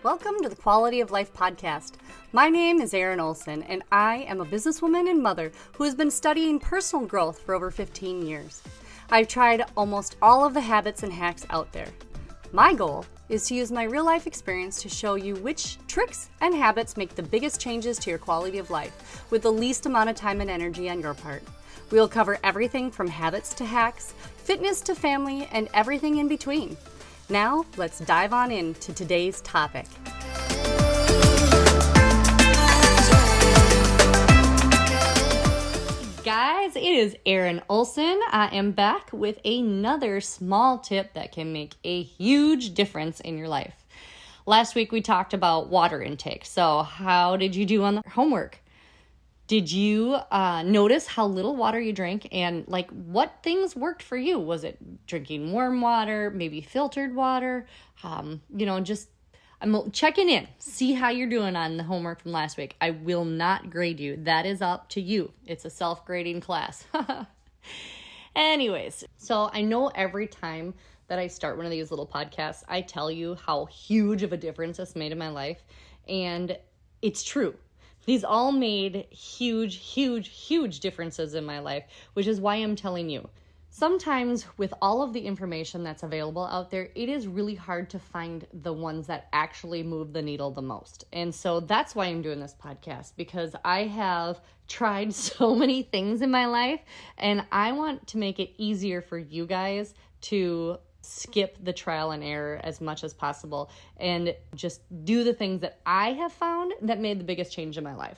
Welcome to the Quality of Life podcast. My name is Erin Olson, and I am a businesswoman and mother who has been studying personal growth for over 15 years. I've tried almost all of the habits and hacks out there. My goal is to use my real-life experience to show you which tricks and habits make the biggest changes to your quality of life with the least amount of time and energy on your part. We will cover everything from habits to hacks, fitness to family, and everything in between. Now, let's dive on into today's topic. Guys, it is Erin Olson. I am back with another small tip that can make a huge difference in your life. Last week we talked about water intake. So how did you do on the homework? Did you notice how little water you drank and what things worked for you? Was it drinking warm water, maybe filtered water? I'm checking in, see how you're doing on the homework from last week. I will not grade you. That is up to you. It's a self-grading class. Anyways, so I know every time that I start one of these little podcasts, I tell you how huge of a difference it's made in my life. And it's true. These all made huge differences in my life, which is why I'm telling you. Sometimes with all of the information that's available out there, it is really hard to find the ones that actually move the needle the most. And so that's why I'm doing this podcast, because I have tried so many things in my life, and I want to make it easier for you guys to skip the trial and error as much as possible and just do the things that I have found that made the biggest change in my life.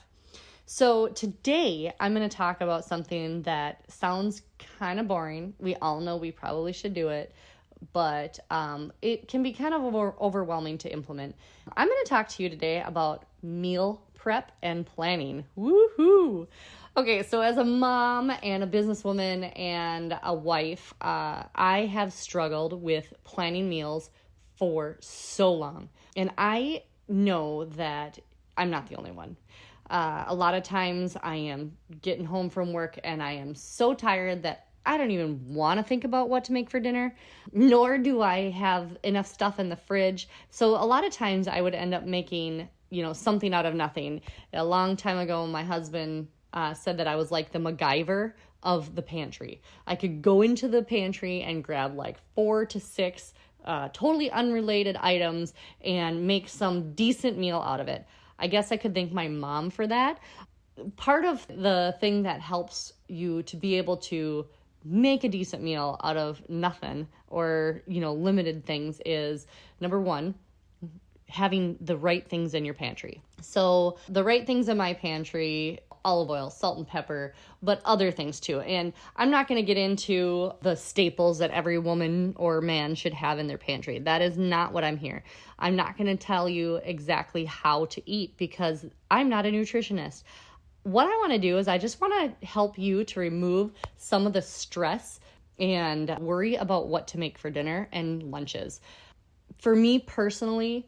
So today I'm going to talk about something that sounds kind of boring. We all know we probably should do it, but it can be kind of overwhelming to implement. I'm going to talk to you today about meal prep and planning. Woohoo! Okay, so as a mom and a businesswoman and a wife, I have struggled with planning meals for so long. And I know that I'm not the only one. A lot of times I am getting home from work and I am so tired that I don't even want to think about what to make for dinner, nor do I have enough stuff in the fridge. So a lot of times I would end up making, something out of nothing. A long time ago, my husband said that I was like the MacGyver of the pantry. I could go into the pantry and grab 4 to 6 totally unrelated items and make some decent meal out of it. I guess I could thank my mom for that. Part of the thing that helps you to be able to make a decent meal out of nothing or, limited things is, number one, having the right things in your pantry. So the right things in my pantry: olive oil, salt and pepper, but other things too. And I'm not going to get into the staples that every woman or man should have in their pantry. That is not what I'm here. I'm not going to tell you exactly how to eat because I'm not a nutritionist. What I want to do is I just want to help you to remove some of the stress and worry about what to make for dinner and lunches. For me personally,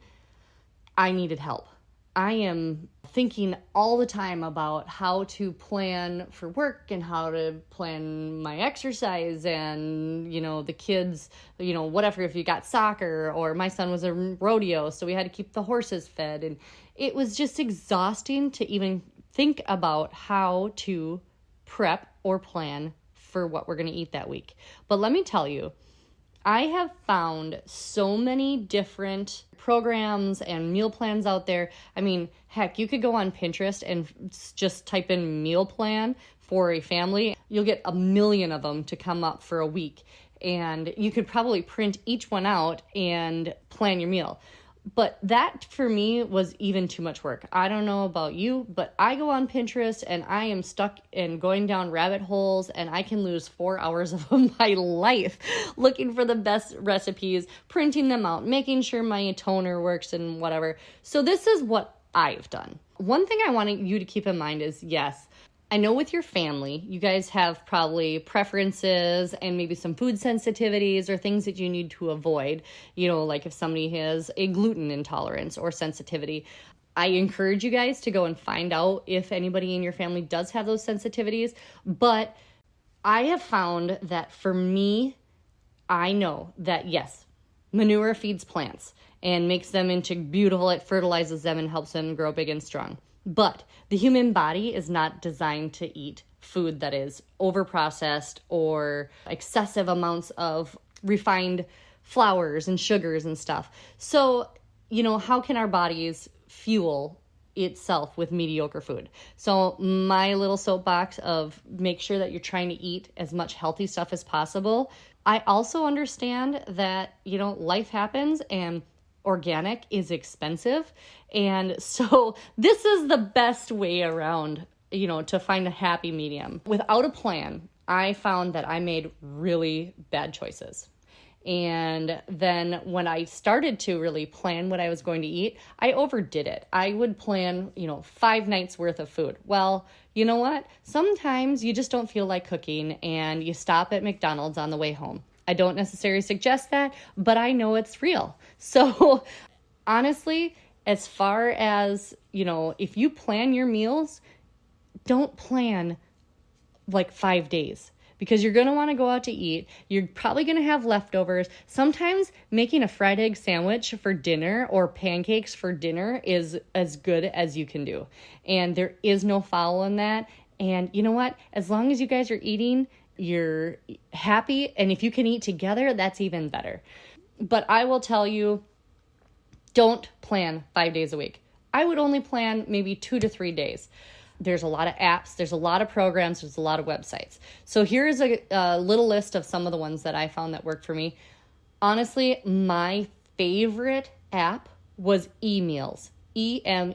I needed help. I am thinking all the time about how to plan for work and how to plan my exercise and, the kids, whatever, if you got soccer, or my son was a rodeo, so we had to keep the horses fed. And it was just exhausting to even think about how to prep or plan for what we're going to eat that week. But let me tell you, I have found so many different programs and meal plans out there. I mean, heck, you could go on Pinterest and just type in meal plan for a family. You'll get 1 million of them to come up for a week. And you could probably print each one out and plan your meal. But that for me was even too much work. I don't know about you, but I go on Pinterest and I am stuck in going down rabbit holes and I can lose 4 hours of my life looking for the best recipes, printing them out, making sure my toner works and whatever. So this is what I've done. One thing I want you to keep in mind is, yes, I know with your family, you guys have probably preferences and maybe some food sensitivities or things that you need to avoid. Like if somebody has a gluten intolerance or sensitivity. I encourage you guys to go and find out if anybody in your family does have those sensitivities. But I have found that for me, I know that yes, Manure feeds plants and makes them into beautiful, it fertilizes them and helps them grow big and strong. But the human body is not designed to eat food that is overprocessed or excessive amounts of refined flours and sugars and stuff. So, how can our bodies fuel itself with mediocre food? So my little soapbox of make sure that you're trying to eat as much healthy stuff as possible. I also understand that, life happens and organic is expensive. And so this is the best way around, to find a happy medium. Without a plan, I found that I made really bad choices. And then when I started to really plan what I was going to eat, I overdid it. I would plan, 5 nights worth of food. Well, you know what? Sometimes you just don't feel like cooking and you stop at McDonald's on the way home. I don't necessarily suggest that, but I know it's real. So honestly, as far as, if you plan your meals, don't plan like 5 days. Because you're going to want to go out to eat. You're probably going to have leftovers. Sometimes making a fried egg sandwich for dinner or pancakes for dinner is as good as you can do. And there is no foul in that. And you know what? As long as you guys are eating, you're happy. And if you can eat together, that's even better. But I will tell you, don't plan 5 days a week. I would only plan maybe 2 to 3 days. There's a lot of apps, there's a lot of programs, there's a lot of websites. So here's a little list of some of the ones that I found that worked for me. Honestly, my favorite app was eMeals, emeals.com.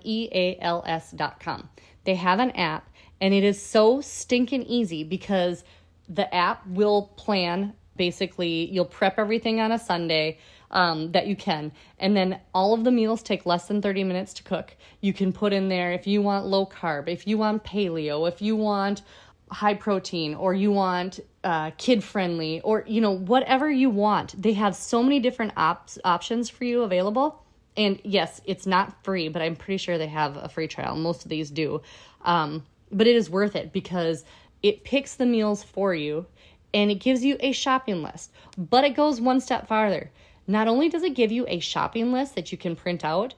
They have an app, and it is so stinking easy because the app will plan, basically, you'll prep everything on a Sunday, that you can. And then all of the meals take less than 30 minutes to cook. You can put in there if you want low carb, if you want paleo, if you want high protein, or you want kid friendly, or, whatever you want. They have so many different options for you available. And yes, it's not free, but I'm pretty sure they have a free trial. Most of these do. But it is worth it because it picks the meals for you and it gives you a shopping list. But it goes one step farther. Not only does it give you a shopping list that you can print out,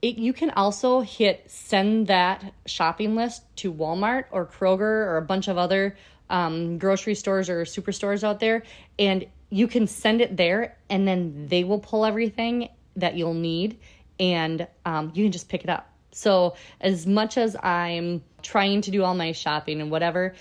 you can also hit send that shopping list to Walmart or Kroger or a bunch of other grocery stores or superstores out there, and you can send it there, and then they will pull everything that you'll need, and you can just pick it up. So as much as I'm trying to do all my shopping and whatever,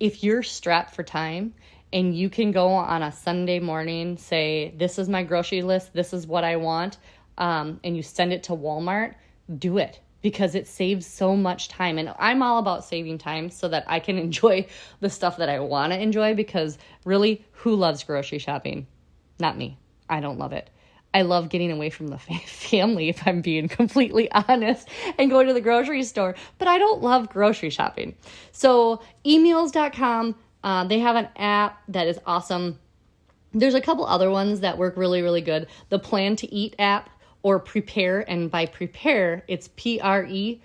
if you're strapped for time, and you can go on a Sunday morning, say, this is my grocery list, this is what I want, and you send it to Walmart, do it because it saves so much time. And I'm all about saving time so that I can enjoy the stuff that I want to enjoy, because really, who loves grocery shopping? Not me. I don't love it. I love getting away from the family, if I'm being completely honest, and going to the grocery store, but I don't love grocery shopping. So emeals.com, they have an app that is awesome. There's a couple other ones that work really, really good. The Plan to Eat app, or Prepare, and by Prepare, it's Prepear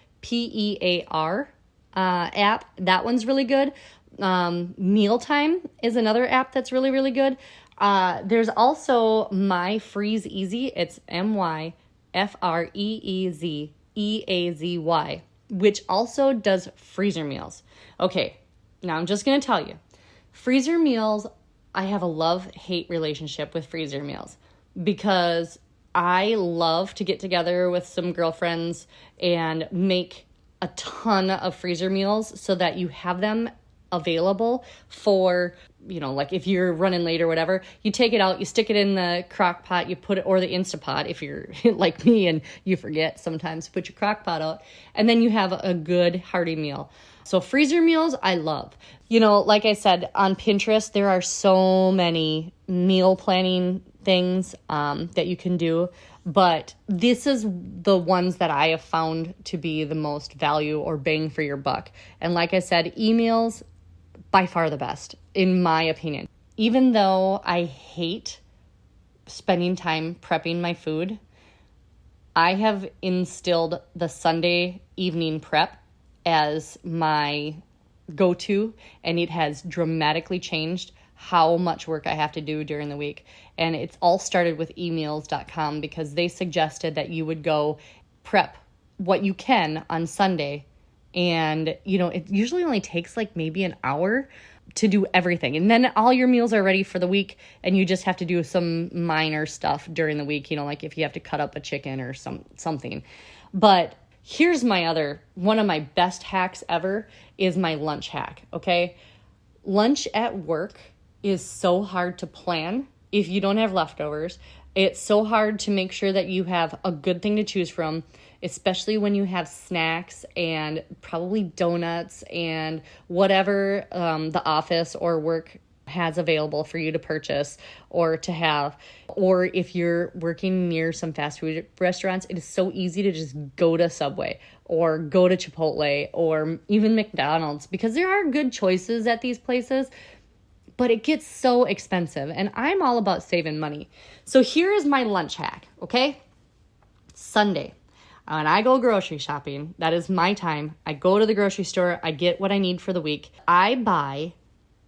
app. That one's really good. Mealtime is another app that's really, really good. There's also My Freeze Easy. It's MyFreezeEazy, which also does freezer meals. Okay, now I'm just going to tell you. Freezer meals, I have a love-hate relationship with freezer meals because I love to get together with some girlfriends and make a ton of freezer meals so that you have them available for, like if you're running late or whatever, you take it out, you stick it in the crock pot, you put it, or the Instapot if you're like me and you forget sometimes, put your crock pot out, and then you have a good hearty meal. So freezer meals, I love. Like I said, on Pinterest, there are so many meal planning things that you can do, but this is the ones that I have found to be the most value or bang for your buck. And like I said, eMeals, by far the best, in my opinion. Even though I hate spending time prepping my food, I have instilled the Sunday evening prep as my go-to, and it has dramatically changed how much work I have to do during the week. And it's all started with emeals.com because they suggested that you would go prep what you can on Sunday. And, it usually only takes like maybe an hour to do everything. And then all your meals are ready for the week, and you just have to do some minor stuff during the week, like if you have to cut up a chicken or something. But here's one of my best hacks ever is my lunch hack, okay? Lunch at work is so hard to plan if you don't have leftovers. It's so hard to make sure that you have a good thing to choose from, especially when you have snacks and probably donuts and whatever the office or work has available for you to purchase or to have. Or if you're working near some fast food restaurants, it is so easy to just go to Subway or go to Chipotle or even McDonald's, because there are good choices at these places, but it gets so expensive, and I'm all about saving money. So here is my lunch hack, okay? Sunday, when I go grocery shopping, that is my time. I go to the grocery store, I get what I need for the week. I buy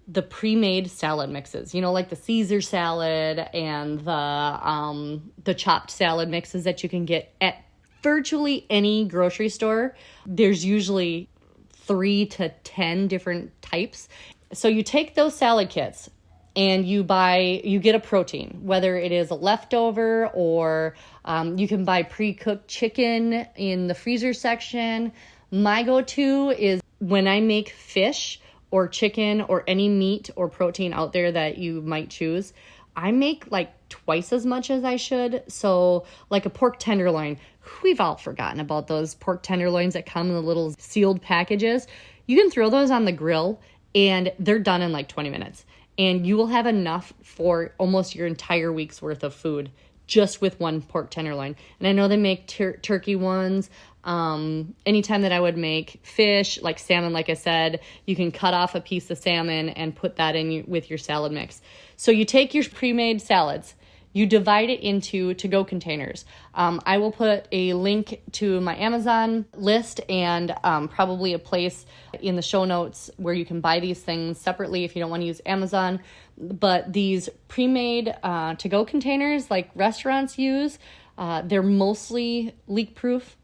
the pre-made salad mixes, like the Caesar salad and the chopped salad mixes that you can get at virtually any grocery store. There's usually 3 to 10 different types. So you take those salad kits and you get a protein, whether it is a leftover or you can buy pre-cooked chicken in the freezer section. My go-to is when I make fish or chicken or any meat or protein out there that you might choose, I make like twice as much as I should. So like a pork tenderloin, we've all forgotten about those pork tenderloins that come in the little sealed packages. You can throw those on the grill and they're done in like 20 minutes. And you will have enough for almost your entire week's worth of food just with one pork tenderloin. And I know they make turkey ones. Anytime that I would make fish, like salmon, like I said, you can cut off a piece of salmon and put that in with your salad mix. So you take your pre-made salads, you divide it into to-go containers. I will put a link to my Amazon list and probably a place in the show notes where you can buy these things separately if you don't want to use Amazon. But these pre-made to-go containers like restaurants use, they're mostly leak-proof.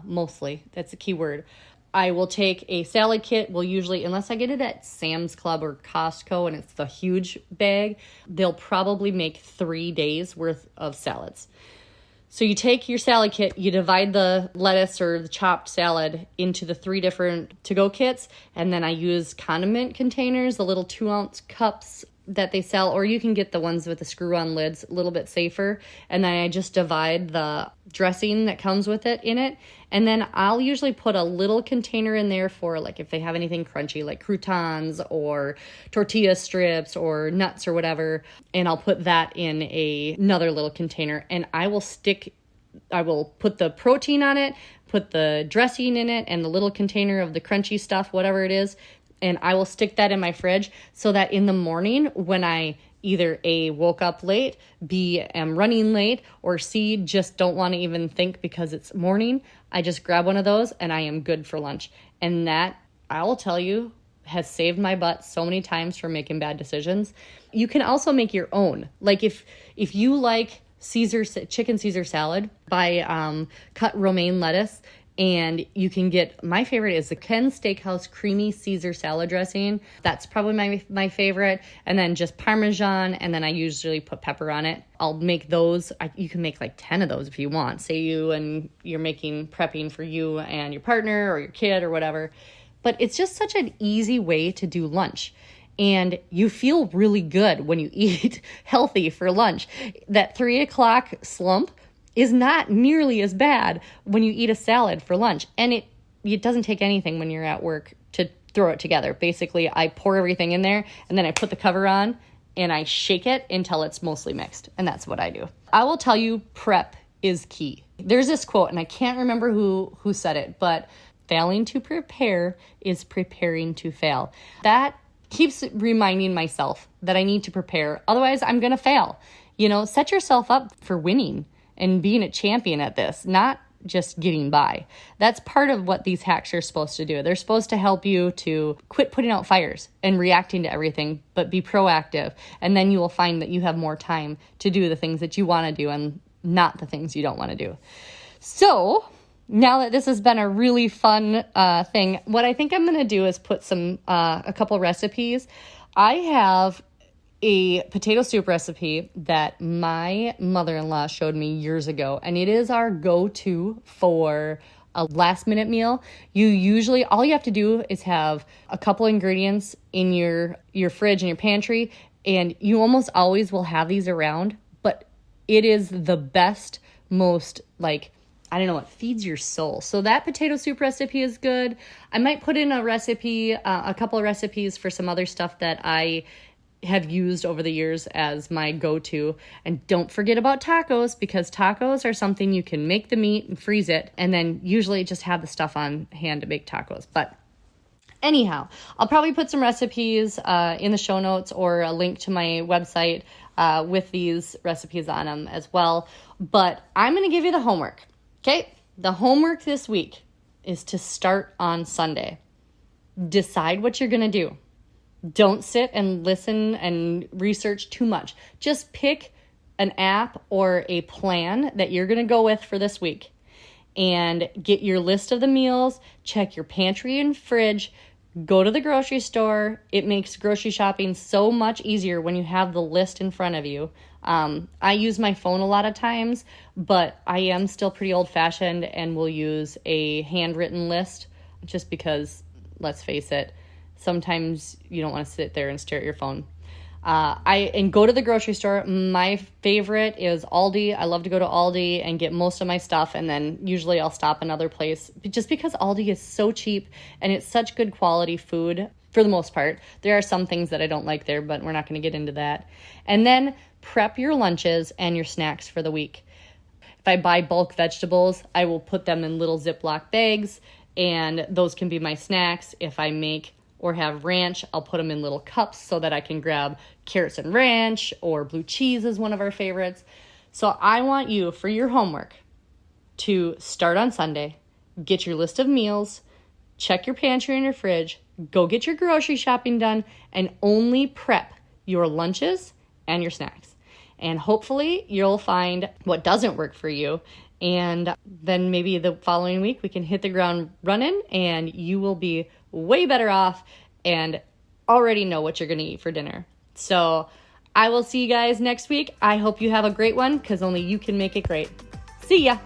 Mostly, that's a key word. I will take a salad kit. Well, usually, unless I get it at Sam's Club or Costco and it's the huge bag, they'll probably make 3 days worth of salads. So you take your salad kit, you divide the lettuce or the chopped salad into the 3 different to-go kits, and then I use condiment containers, the little 2-ounce cups that they sell, or you can get the ones with the screw-on lids, a little bit safer. And then I just divide the dressing that comes with it in it. And then I'll usually put a little container in there for like if they have anything crunchy like croutons or tortilla strips or nuts or whatever. And I'll put that in another little container. And I will put the protein on it, put the dressing in it, and the little container of the crunchy stuff, whatever it is. And I will stick that in my fridge so that in the morning when I either A, woke up late, B, am running late, or C, just don't want to even think because it's morning, I just grab one of those and I am good for lunch. And that, I will tell you, has saved my butt so many times from making bad decisions. You can also make your own. Like if you like chicken Caesar salad, buy cut romaine lettuce. And you can get, my favorite is the Ken Steakhouse Creamy Caesar Salad Dressing. That's probably my favorite. And then just Parmesan, and then I usually put pepper on it. I'll make those. You can make like 10 of those if you want. Say you're prepping for you and your partner or your kid or whatever. But it's just such an easy way to do lunch. And you feel really good when you eat healthy for lunch. That 3 o'clock slump is not nearly as bad when you eat a salad for lunch. And it doesn't take anything when you're at work to throw it together. Basically, I pour everything in there, and then I put the cover on, and I shake it until it's mostly mixed. And that's what I do. I will tell you, prep is key. There's this quote, and I can't remember who said it, but failing to prepare is preparing to fail. That keeps reminding myself that I need to prepare. Otherwise, I'm going to fail. Set yourself up for winning and being a champion at this, not just getting by. That's part of what these hacks are supposed to do. They're supposed to help you to quit putting out fires and reacting to everything, but be proactive. And then you will find that you have more time to do the things that you want to do and not the things you don't want to do. So now that this has been a really fun thing, what I think I'm going to do is put a couple recipes. I have a potato soup recipe that my mother-in-law showed me years ago, and it is our go-to for a last-minute meal. All you have to do is have a couple ingredients in your fridge and your pantry, and you almost always will have these around, but it is the best, most, like, I don't know, it feeds your soul. So that potato soup recipe is good. I might put in a couple of recipes for some other stuff that I have used over the years as my go-to. And don't forget about tacos, because tacos are something you can make the meat and freeze it, and then usually just have the stuff on hand to make tacos. But anyhow, I'll probably put some recipes in the show notes or a link to my website with these recipes on them as well. But I'm going to give you the homework. Okay? The homework this week is to start on Sunday. Decide what you're going to do. Don't sit and listen and research too much. Just pick an app or a plan that you're going to go with for this week and get your list of the meals, check your pantry and fridge, go to the grocery store. It makes grocery shopping so much easier when you have the list in front of you. I use my phone a lot of times, but I am still pretty old-fashioned and will use a handwritten list just because, let's face it, sometimes you don't want to sit there and stare at your phone. And go to the grocery store. My favorite is Aldi. I love to go to Aldi and get most of my stuff, and then usually I'll stop another place just because Aldi is so cheap and it's such good quality food for the most part. There are some things that I don't like there, but we're not going to get into that. And then prep your lunches and your snacks for the week. If I buy bulk vegetables, I will put them in little Ziploc bags, and those can be my snacks. If I make or have ranch, I'll put them in little cups so that I can grab carrots and ranch, or blue cheese is one of our favorites. So I want you, for your homework, to start on Sunday, get your list of meals, check your pantry and your fridge, go get your grocery shopping done, and only prep your lunches and your snacks. And hopefully you'll find what doesn't work for you. And then maybe the following week we can hit the ground running and you will be way better off and already know what you're going to eat for dinner. So I will see you guys next week. I hope you have a great one, because only you can make it great. See ya.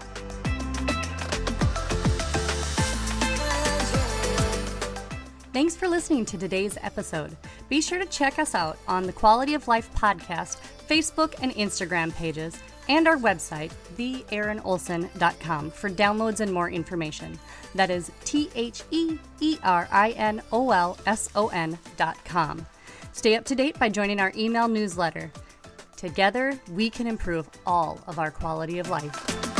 Thanks for listening to today's episode. Be sure to check us out on the Quality of Life podcast, Facebook and Instagram pages, and our website, theerinolson.com, for downloads and more information. That is TheErinolson.com. Stay up to date by joining our email newsletter. Together, we can improve all of our quality of life.